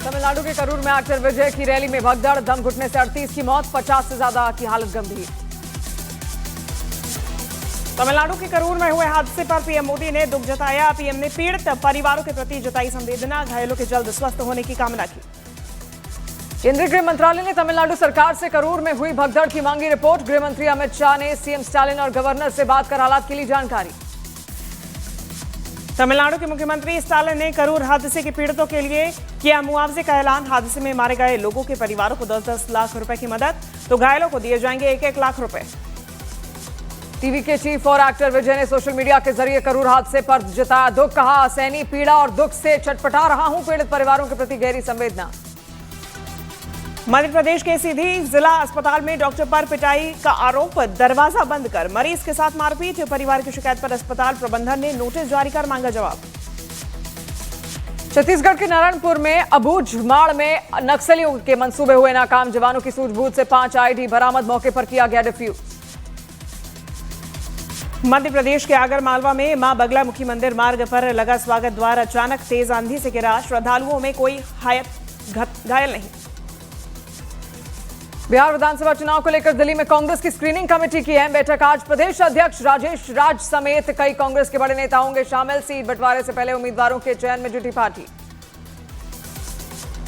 तमिलनाडु के करूर में एक्टर विजय की रैली में भगदड़, दम घुटने से 38 की मौत, 50 से ज्यादा की हालत गंभीर। तमिलनाडु के करूर में हुए हादसे पर पीएम मोदी ने दुख जताया। पीएम ने पीड़ित परिवारों के प्रति जताई संवेदना, घायलों के जल्द स्वस्थ होने की कामना की। केंद्रीय गृह मंत्रालय ने तमिलनाडु सरकार से करूर में हुई भगदड़ की मांगी रिपोर्ट। गृह मंत्री अमित शाह ने सीएम स्टालिन और गवर्नर से बात कर हालात की ली जानकारी। तमिलनाडु के मुख्यमंत्री स्टालिन ने करूर हादसे के पीड़ितों के लिए किया मुआवजे का ऐलान। हादसे में मारे गए लोगों के परिवारों को 10-10 लाख रुपए की मदद, तो घायलों को दिए जाएंगे 1-1 लाख रुपए। टीवी के चीफ और एक्टर विजय ने सोशल मीडिया के जरिए करूर हादसे पर जताया दुख, कहा असहनीय पीड़ा और दुख से छटपटा रहा हूं, पीड़ित परिवारों के प्रति गहरी संवेदना। मध्य प्रदेश के सीधी जिला अस्पताल में डॉक्टर पर पिटाई का आरोप, दरवाजा बंद कर मरीज के साथ मारपीट। परिवार की शिकायत पर अस्पताल प्रबंधन ने नोटिस जारी कर मांगा जवाब। छत्तीसगढ़ के नारायणपुर में अबूझमाड़ में नक्सलियों के मंसूबे हुए नाकाम, जवानों की सूझबूझ से 5 आईडी बरामद, मौके पर किया गया डिफ्यूज। मध्य प्रदेश के आगर मालवा में मां बगलामुखी मंदिर मार्ग पर लगा स्वागत द्वार अचानक तेज आंधी से गिरा, श्रद्धालुओं में कोई घायल नहीं। बिहार विधानसभा चुनाव को लेकर दिल्ली में कांग्रेस की स्क्रीनिंग कमेटी की अहम बैठक आज। प्रदेश अध्यक्ष राजेश राज समेत कई कांग्रेस के बड़े नेता होंगे शामिल। सीट बंटवारे से पहले उम्मीदवारों के चयन में जुटी पार्टी।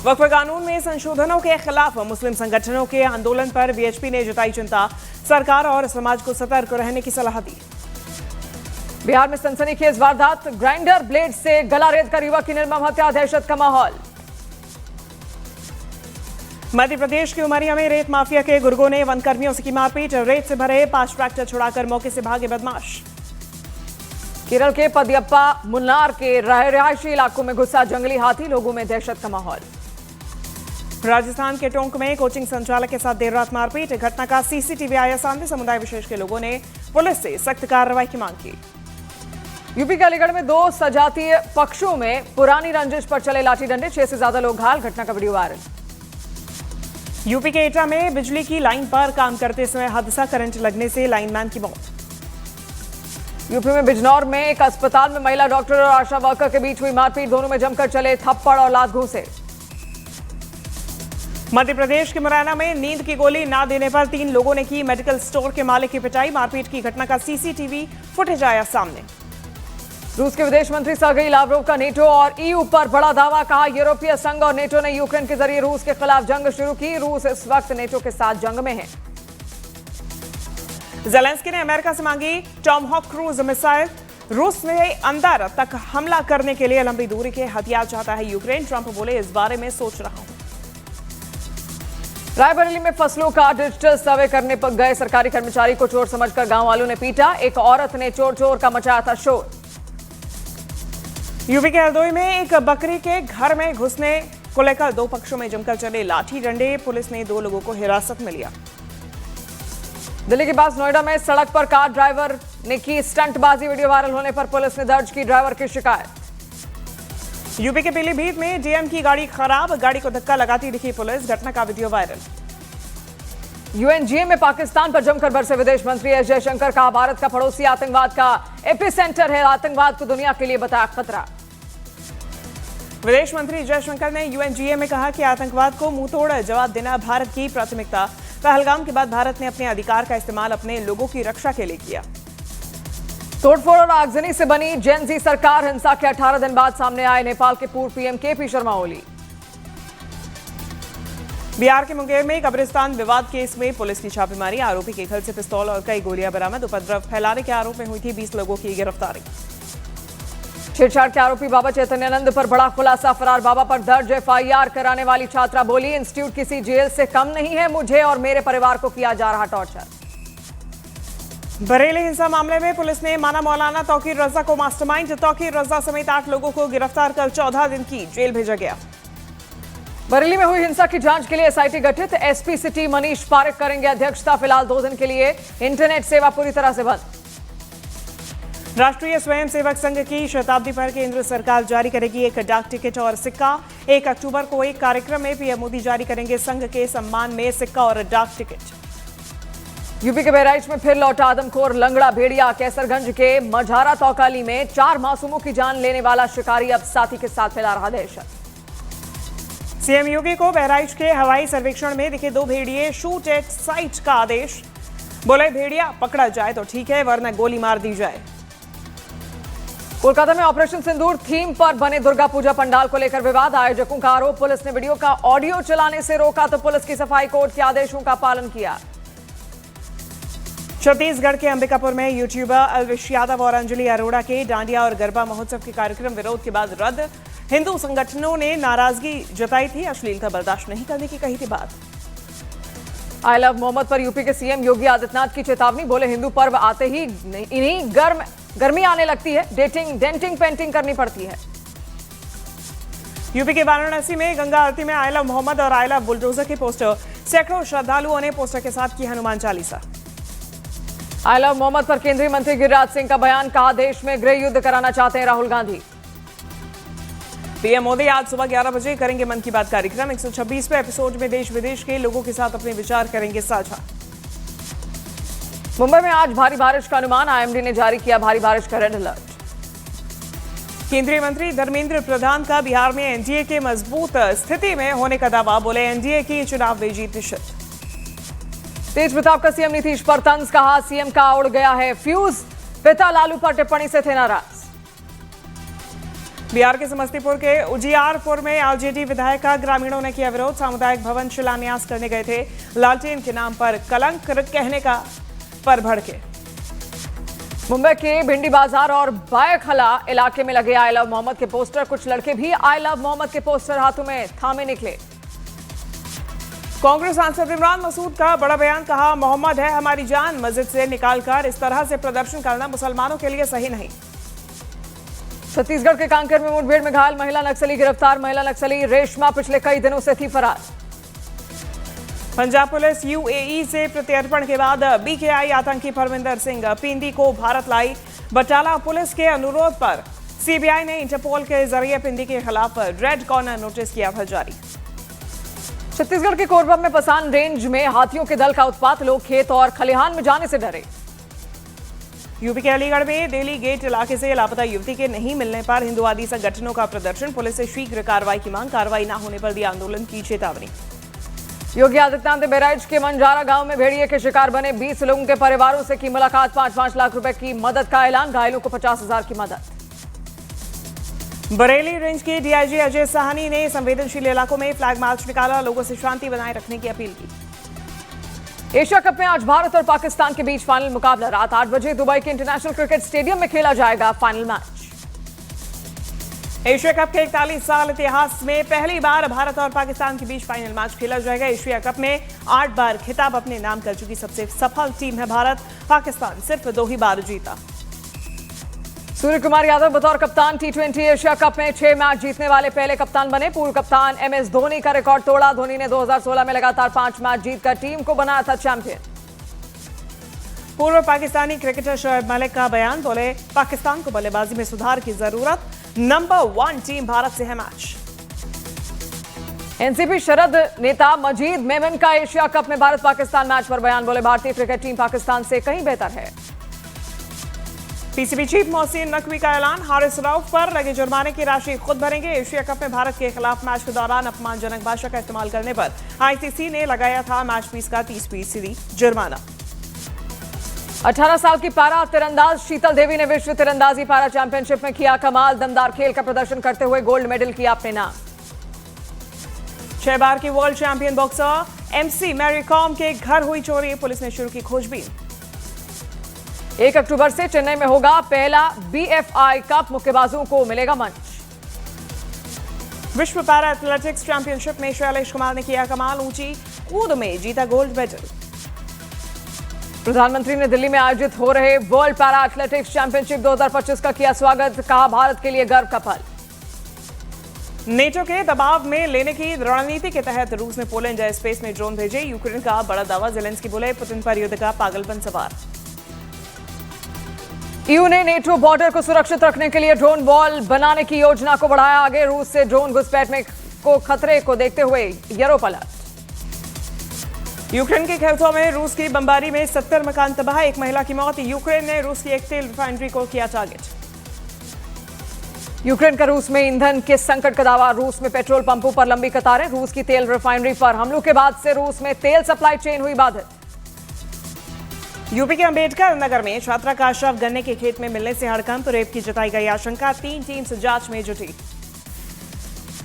वक्फ कानून में संशोधनों के खिलाफ मुस्लिम संगठनों के आंदोलन पर बीएचपी ने जताई चिंता, सरकार और समाज को सतर्क रहने की सलाह दी। बिहार में सनसनीखेज वारदात, ग्राइंडर ब्लेड से गला रेतकर युवक की निर्मम हत्या, दहशत का माहौल। मध्य प्रदेश के उमरिया में रेत माफिया के गुर्गों ने वनकर्मियों से की मारपीट, रेत से भरे 5 ट्रैक्टर छुड़ाकर मौके से भागे बदमाश। केरल के पदयप्पा मुन्नार के रहायशी इलाकों में घुसा जंगली हाथी, लोगों में दहशत का माहौल। राजस्थान के टोंक में कोचिंग संचालक के साथ देर रात मारपीट, घटना का सीसीटीवी आया सामने। समुदाय विशेष के लोगों ने पुलिस से सख्त कार्रवाई की मांग की। यूपी के अलीगढ़ में 2 सजातीय पक्षों में पुरानी रंजिश पर चले लाठी डंडे, 6 से ज्यादा लोग घायल, घटना का वीडियो वायरल। यूपी के एटा में बिजली की लाइन पर काम करते समय हादसा, करंट लगने से लाइनमैन की मौत। यूपी में बिजनौर में एक अस्पताल में महिला डॉक्टर और आशा वर्कर के बीच हुई मारपीट, दोनों में जमकर चले थप्पड़ और लात घूंसे। मध्य प्रदेश के मुरैना में नींद की गोली ना देने पर 3 लोगों ने की मेडिकल स्टोर के मालिक की पिटाई, मारपीट की घटना का सीसीटीवी फुटेज आया सामने। रूस के विदेश मंत्री सर्गेई लावरोव का नेटो और ईयू पर बड़ा दावा, कहा यूरोपीय संघ और नेटो ने यूक्रेन के जरिए रूस के खिलाफ जंग शुरू की, रूस इस वक्त नेटो के साथ जंग में है। ज़ेलेंस्की ने अमेरिका से मांगी टॉमहॉक क्रूज मिसाइल, रूस में अंदर तक हमला करने के लिए लंबी दूरी के हथियार चाहता है यूक्रेन, ट्रंप बोले इस बारे में सोच रहा हूं। रायबरेली में फसलों का डिजिटल सर्वे करने पर गए सरकारी कर्मचारी को चोर समझकर गांव वालों ने पीटा, एक औरत ने चोर चोर का मचाया था शोर। यूपी के हरदोई में एक बकरी के घर में घुसने को लेकर 2 पक्षों में जमकर चले लाठी डंडे, पुलिस ने 2 लोगों को हिरासत में लिया। दिल्ली के पास नोएडा में सड़क पर कार ड्राइवर ने की स्टंटबाजी, वीडियो वायरल होने पर पुलिस ने दर्ज की ड्राइवर की शिकायत। यूपी के पीलीभीत में डीएम की गाड़ी खराब, गाड़ी को धक्का लगाती दिखी पुलिस, घटना का वीडियो वायरल। यूएनजीए में पाकिस्तान पर जमकर बरसे विदेश मंत्री एस जयशंकर, कहा भारत का पड़ोसी आतंकवाद का एपिसेंटर है, आतंकवाद को दुनिया के लिए बताया खतरा। विदेश मंत्री जयशंकर ने यूएनजीए में कहा कि आतंकवाद को मुंहतोड़ जवाब देना भारत की प्राथमिकता, पहलगाम के बाद भारत ने अपने अधिकार का इस्तेमाल अपने लोगों की रक्षा के लिए किया। तोड़फोड़ और आगजनी से बनी जेन जी सरकार, हिंसा के 18 दिन बाद सामने आए नेपाल के पूर्व पीएम केपी शर्मा ओली। बिहार के मुंगेर में कब्रिस्तान विवाद केस में पुलिस की छापेमारी, आरोपी के घर से पिस्तौल और कई गोलियां बरामद, उपद्रव फैलाने के आरोप में हुई थी 20 लोगों की गिरफ्तारी। छेड़छाड़ के आरोपी बाबा चैतन्यानंद पर बड़ा खुलासा, फरार बाबा पर दर्ज एफआईआर कराने वाली छात्रा बोली, इंस्टीट्यूट किसी जेल से कम नहीं है, मुझे और मेरे परिवार को किया जा रहा टॉर्चर। बरेली हिंसा मामले में पुलिस ने माना मौलाना तौकीर रजा को मास्टरमाइंड, तौकीर रजा समेत 8 लोगों को गिरफ्तार कर 14 दिन की जेल भेजा गया। बरेली में हुई हिंसा की जांच के लिए एसआईटी गठित, एसपी सिटी मनीष पारेख करेंगे अध्यक्षता, फिलहाल 2 दिन के लिए इंटरनेट सेवा पूरी तरह से बंद। राष्ट्रीय स्वयंसेवक संघ की शताब्दी पर केंद्र सरकार जारी करेगी एक डाक टिकट और सिक्का। 1 अक्टूबर को एक कार्यक्रम में पीएम मोदी जारी करेंगे संघ के सम्मान में सिक्का और डाक टिकट। यूपी के बहराइच में फिर लौटा आदमखोर लंगड़ा भेड़िया, कैसरगंज के मझारा तौकाली में 4 मासूमों की जान लेने वाला शिकारी अब साथी के साथ फैला रहा दहशत। सीएम योगी को बहराइच के हवाई सर्वेक्षण में दिखे 2 भेड़िए, शूट एट साइट का आदेश। बोले भेड़िया पकड़ा जाए तो ठीक है, वरना गोली मार दी जाए। कोलकाता में ऑपरेशन सिंदूर थीम पर बने दुर्गा पूजा पंडाल को लेकर विवाद। आयोजकों का आरोप, पुलिस ने वीडियो का ऑडियो चलाने से रोका तो पुलिस की सफाई, कोर्ट के आदेशों का पालन किया। छत्तीसगढ़ के अंबिकापुर में यूट्यूबर अलविश यादव और अंजलि अरोड़ा के डांडिया और गरबा महोत्सव के कार्यक्रम विरोध के बाद रद्द। हिंदू संगठनों ने नाराजगी जताई थी, अश्लीलता बर्दाश्त नहीं करने की कही थी बात। आई लव मोहम्मद पर यूपी के सीएम योगी आदित्यनाथ की चेतावनी। बोले हिंदू पर्व आते ही इन्हीं गर्मी आने लगती है, डेंटिंग पेंटिंग करनी पड़ती है। यूपी के वाराणसी में गंगा आरती में आई लव मोहम्मद और आई लव बुलडोजर के पोस्टर, सैकड़ों श्रद्धालुओं ने पोस्टर के साथ की हनुमान चालीसा। आई लव मोहम्मद पर केंद्रीय मंत्री गिरिराज सिंह का बयान, कहा देश में गृह युद्ध कराना चाहते हैं राहुल गांधी। पीएम मोदी आज सुबह 11 बजे करेंगे मन की बात कार्यक्रम। 126वें एपिसोड में देश विदेश के लोगों के साथ अपने विचार करेंगे साझा। मुंबई में आज भारी बारिश का अनुमान, आईएमडी ने जारी किया भारी बारिश का रेड अलर्ट। केंद्रीय मंत्री धर्मेंद्र प्रधान का बिहार में एनडीए के मजबूत स्थिति में होने का दावा। बोले एनडीए की चुनाव में जीत निश्चित। तेज प्रताप का सीएम नीतीश पर तंज, कहा सीएम का उड़ गया है फ्यूज, पिता लालू पर टिप्पणी से थे नाराज। बिहार के समस्तीपुर के उजियारपुर में आरजेडी विधायक का ग्रामीणों ने किया विरोध। सामुदायिक भवन शिलान्यास करने गए थे, लालटेन के नाम पर कलंक कहने का पर भड़के। मुंबई के भिंडी बाजार और बायखला इलाके में लगे आई लव मोहम्मद के पोस्टर, कुछ लड़के भी आई लव मोहम्मद के पोस्टर हाथों में थामे निकले। कांग्रेस सांसद इमरान मसूद का बड़ा बयान, कहा मोहम्मद है हमारी जान, मस्जिद से निकालकर इस तरह से प्रदर्शन करना मुसलमानों के लिए सही नहीं। छत्तीसगढ़ के कांकेर में मुठभेड़ में घायल महिला नक्सली गिरफ्तार। महिला नक्सली रेशमा पिछले कई दिनों से थी फरार। पंजाब पुलिस यूएई से प्रत्यर्पण के बाद बीकेआई आतंकी परविंदर सिंह पिंडी को भारत लाई। बटाला पुलिस के अनुरोध पर सीबीआई ने इंटरपोल के जरिए पिंडी के खिलाफ रेड कॉर्नर नोटिस किया था जारी। छत्तीसगढ़ के कोरबा में पसान रेंज में हाथियों के दल का उत्पात, लोग खेत और खलिहान में जाने से डरे। यूपी के अलीगढ़ में दिल्ली गेट इलाके से लापता युवती के नहीं मिलने पर हिंदुवादी संगठनों का प्रदर्शन, पुलिस से शीघ्र कार्रवाई की मांग, कार्रवाई न होने पर दी आंदोलन की चेतावनी। योगी आदित्यनाथ ने बहराइच के मंजारा गांव में भेड़िए के शिकार बने 20 लोगों के परिवारों से की मुलाकात। 5-5 लाख रुपए की मदद का ऐलान, घायलों को 50,000 की मदद। बरेली रेंज के डीआईजी अजय साहनी ने संवेदनशील इलाकों में फ्लैग मार्च निकाला, लोगों से शांति बनाए रखने की अपील की। एशिया कप में आज भारत और पाकिस्तान के बीच फाइनल मुकाबला, रात 8 बजे दुबई के इंटरनेशनल क्रिकेट स्टेडियम में खेला जाएगा फाइनल मैच। एशिया कप के 41 साल इतिहास में पहली बार भारत और पाकिस्तान के बीच फाइनल मैच खेला जाएगा। एशिया कप में 8 बार खिताब अपने नाम कर चुकी सबसे सफल टीम है भारत, पाकिस्तान सिर्फ 2 ही बार जीता। सूर्य कुमार यादव बतौर कप्तान टी20 एशिया कप में 6 मैच जीतने वाले पहले कप्तान बने। पूर्व कप्तान एमएस धोनी का रिकॉर्ड तोड़ा। धोनी ने 2016 में लगातार 5 मैच जीतकर टीम को बनाया था चैंपियन। पूर्व पाकिस्तानी क्रिकेटर शोएब मलिक का बयान, बोले पाकिस्तान को बल्लेबाजी में सुधार की जरूरत, नंबर 1 टीम भारत से है मैच। एनसीपी शरद नेता मजीद मेमन का एशिया कप में भारत पाकिस्तान मैच पर बयान, बोले भारतीय क्रिकेट टीम पाकिस्तान से कहीं बेहतर है। पीसीबी चीफ मोहसिन नकवी का ऐलान, हारिस रऊफ पर लगे जुर्माने की राशि खुद भरेंगे। एशिया कप में भारत के खिलाफ मैच के दौरान अपमानजनक भाषा का इस्तेमाल करने पर आईसीसी ने लगाया था मैच फीस का 30% जुर्माना। 18 साल की पारा तीरंदाज शीतल देवी ने विश्व तीरंदाजी पारा चैंपियनशिप में किया कमाल, दमदार खेल का प्रदर्शन करते हुए गोल्ड मेडल किया अपने नाम। 6 बार की world champion boxer MC Mary Kom के घर हुई चोरी, पुलिस ने शुरू की खोजबीन। 1 अक्टूबर से चेन्नई में होगा पहला बीएफआई कप, मुक्केबाजों को मिलेगा मंच। विश्व पैरा एथलेटिक्स चैंपियनशिप में शैलेश कुमार ने किया कमाल, ऊंची कूद में जीता गोल्ड मेडल। प्रधानमंत्री ने दिल्ली में आयोजित हो रहे वर्ल्ड पैरा एथलेटिक्स चैंपियनशिप 2025 का किया स्वागत, कहा भारत के लिए गर्व का पल। नेटो के दबाव में लेने की रणनीति के तहत रूस ने पोलैंड एयर स्पेस में ड्रोन भेजे, यूक्रेन का बड़ा दावा, जेलेंस्की बोले पुतिन पर युद्ध का पागलपन सवार। ईयू ने नेटो बॉर्डर को सुरक्षित रखने के लिए ड्रोन वॉल बनाने की योजना को बढ़ाया आगे, रूस से ड्रोन घुसपैठ में को खतरे को देखते हुए यूरोप अलर्ट। यूक्रेन के खेतों में रूस की बमबारी में 70 मकान तबाह, 1 महिला की मौत। यूक्रेन ने रूस की एक तेल रिफाइनरी को किया टारगेट। यूक्रेन का रूस में ईंधन के संकट का दावा। रूस में पेट्रोल पंपों पर लंबी कतारें। रूस की तेल रिफाइनरी पर हमलों के बाद से रूस में तेल सप्लाई चेन हुई बाधित। यूपी के अंबेडकर नगर में छात्रा का शव गन्ने के खेत में मिलने से हड़कंप। रेप की जताई गई आशंका। 3 टीम्स जांच में जुटी।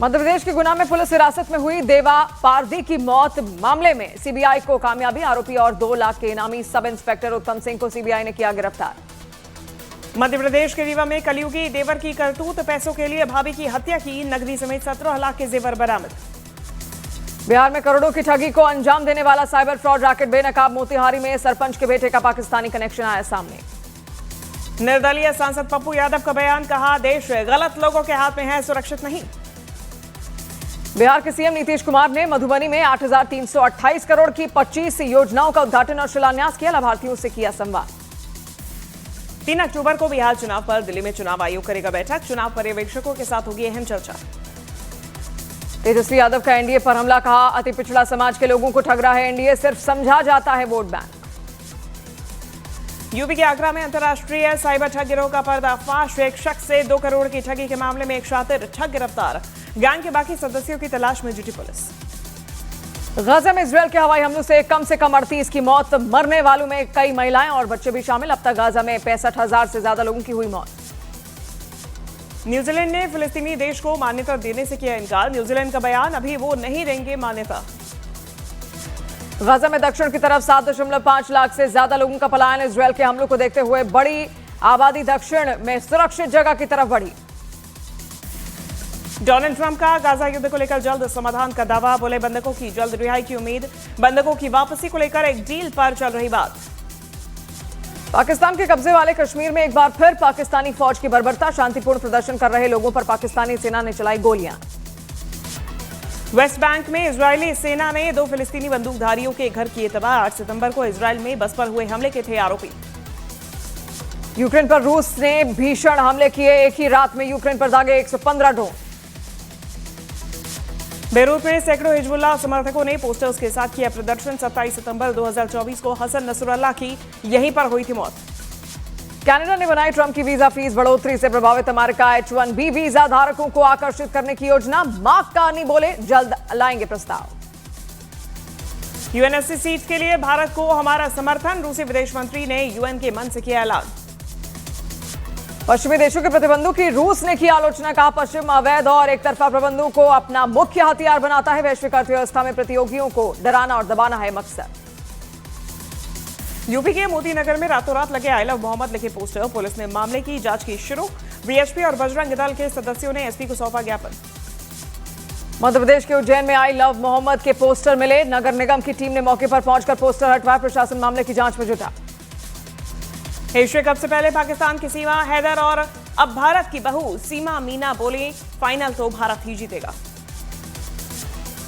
मध्य प्रदेश के गुना में पुलिस हिरासत में हुई देवा पारदी की मौत मामले में सीबीआई को कामयाबी। आरोपी और 2 लाख के इनामी सब इंस्पेक्टर उत्तम सिंह को सीबीआई ने किया गिरफ्तार। मध्य प्रदेश के रीवा में कलयुगी देवर की करतूत। पैसों के लिए भाभी की हत्या की। नकदी समेत 17 लाख के जेवर बरामद। बिहार में करोड़ों की ठगी को अंजाम देने वाला साइबर फ्रॉड रैकेट बेनकाब। मोतिहारी में सरपंच के बेटे का पाकिस्तानी कनेक्शन आया सामने। निर्दलीय सांसद पप्पू यादव का बयान। कहा, देश गलत लोगों के हाथ में है, सुरक्षित नहीं। बिहार के सीएम नीतीश कुमार ने मधुबनी में 8,328 करोड़ की 25 योजनाओं का उद्घाटन और शिलान्यास किया। लाभार्थियों से किया संवाद। 3 अक्टूबर को बिहार चुनाव पर दिल्ली में चुनाव आयोग करेगा बैठक। चुनाव पर्यवेक्षकों के साथ होगी अहम चर्चा। तेजस्वी यादव का एनडीए पर हमला। कहा, अति पिछड़ा समाज के लोगों को ठग रहा है एनडीए, सिर्फ समझा जाता है वोट बैंक। यूपी के आगरा में अंतर्राष्ट्रीय साइबर ठग गिरोह का पर्दाफाश। एक शख्स से 2 करोड़ की ठगी के मामले में एक शातिर ठग गिरफ्तार। गैंग के बाकी सदस्यों की तलाश में जुटी पुलिस। गाजा में इजरायल के हवाई हमलों से कम 38 की मौत। मरने वालों में कई महिलाएं और बच्चे भी शामिल। अब तक गाजा में 65,000 से ज्यादा लोगों की हुई मौत। न्यूजीलैंड ने फिलिस्तीनी देश को मान्यता देने से किया इनकार। न्यूजीलैंड का बयान, अभी वो नहीं देंगे मान्यता। गाजा में दक्षिण की तरफ 7.5 लाख से ज्यादा लोगों का पलायन। इजरायल के हमलों को देखते हुए बड़ी आबादी दक्षिण में सुरक्षित जगह की तरफ बढ़ी। डोनाल्ड ट्रंप का गाजा युद्ध को लेकर जल्द समाधान का दावा। बोले, बंधकों की जल्द रिहाई की उम्मीद। बंधकों की वापसी को लेकर एक डील पर चल रही बात। पाकिस्तान के कब्जे वाले कश्मीर में एक बार फिर पाकिस्तानी फौज की बर्बरता। शांतिपूर्ण प्रदर्शन कर रहे लोगों पर पाकिस्तानी सेना ने चलाई गोलियां। वेस्ट बैंक में इजरायली सेना ने 2 फिलिस्तीनी बंदूकधारियों के घर किए तबाह। 8 सितंबर को इजरायल में बस पर हुए हमले के थे आरोपी। यूक्रेन पर रूस ने भीषण हमले किए। एक ही रात में यूक्रेन पर दागे 115 ड्रोन। बेरूत में सैकड़ों हिजबुल्लाह समर्थकों ने पोस्टर्स के साथ किया प्रदर्शन। 27 सितंबर 2024 को हसन नसरुल्लाह की यहीं पर हुई थी मौत। कनाडा ने बनाई ट्रंप की वीजा फीस बढ़ोतरी से प्रभावित। अमेरिका H-1B वीजा धारकों को आकर्षित करने की योजना। मार्क कार्नी बोले, जल्द लाएंगे प्रस्ताव। यूएनएससी सीट के लिए भारत को हमारा समर्थन। रूसी विदेश मंत्री ने यूएन के मंच से किया ऐलान। पश्चिमी देशों के प्रतिबंधों की रूस ने की आलोचना। कहा, पश्चिम अवैध और एक तरफा प्रतिबंधों को अपना मुख्य हथियार बनाता है। वैश्विक अर्थव्यवस्था में प्रतियोगियों को डराना और दबाना है मकसद। यूपी के मोती नगर में रातों रात लगे आई लव मोहम्मद लिखे पोस्टर। पुलिस ने मामले की जांच की शुरू। बीएचपी और बजरंग दल के सदस्यों ने एसपी को सौंपा ज्ञापन। मध्य प्रदेश के उज्जैन में आई लव मोहम्मद के पोस्टर मिले। नगर निगम की टीम ने मौके पर पहुंचकर पोस्टर हटवाए। प्रशासन मामले की जांच में जुटा। एशिया कप से पहले पाकिस्तान की सीमा हैदर और अब भारत की बहू सीमा मीना बोली, फाइनल तो भारत ही जीतेगा।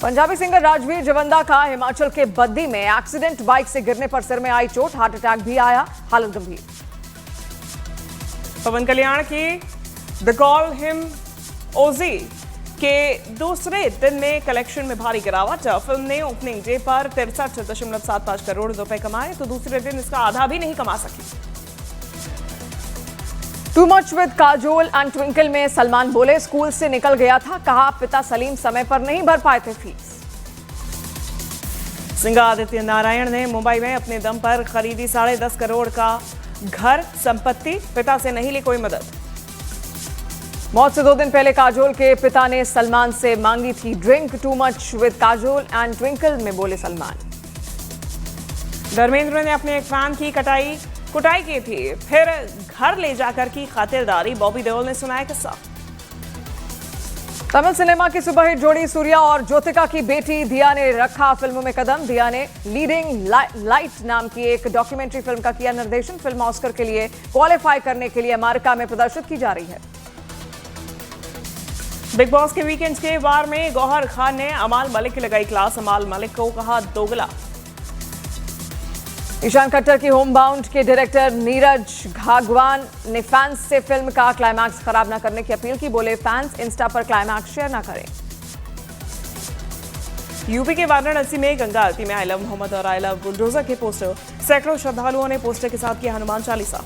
पंजाबी सिंगर राजवीर जवंदा का हिमाचल के बद्दी में एक्सीडेंट। बाइक से गिरने पर सिर में आई चोट। हार्ट अटैक भी आया, हालत गंभीर। पवन कल्याण की द कॉल हिम ओजी के दूसरे दिन में कलेक्शन में भारी गिरावट। फिल्म ने ओपनिंग डे पर 63.75 करोड़ रुपए कमाए, तो दूसरे दिन इसका आधा भी नहीं कमा सकी। Too much with Kajol and twinkle में सलमान बोले, स्कूल से निकल गया था। कहा, पिता सलीम समय पर नहीं भर पाए थे फीस। सिंगर आदित्य नारायण ने मुंबई में अपने दम पर खरीदी 10.5 करोड़ का घर संपत्ति। पिता से नहीं ली कोई मदद। मौत से 2 दिन पहले काजोल के पिता ने सलमान से मांगी थी drink. Too much with Kajol and twinkle में बोले सलमान। धर्मेंद्र ने अपने एक फैन की कुटाई की थी, फिर घर ले जाकर की खातिरदारी। बॉबी देओल ने सुनाया किस्सा। तमिल सिनेमा की सुपरहिट जोड़ी सूर्या और ज्योतिका की बेटी दिया ने रखा फिल्मों में कदम। दिया ने लीडिंग लाइट नाम की एक डॉक्यूमेंट्री फिल्म का किया निर्देशन। फिल्म ऑस्कर के लिए क्वालिफाई करने के लिए अमेरिका में प्रदर्शित की जा रही है। बिग बॉस के वीकेंड के वार में गौहर खान ने अमाल मलिक की लगाई क्लास। अमाल मलिक को कहा दोगला। ईशान खट्टर की होम बाउंड के डायरेक्टर नीरज घागवान ने फैंस से फिल्म का क्लाइमैक्स खराब न करने की अपील की। बोले, फैंस इंस्टा पर क्लाइमैक्स शेयर न करें। यूपी के वाराणसी में गंगा आरती में आई लव मोहम्मद और आई लव बुलडोजर के पोस्टर। सैकड़ों श्रद्धालुओं ने पोस्टर के साथ किया हनुमान चालीसा।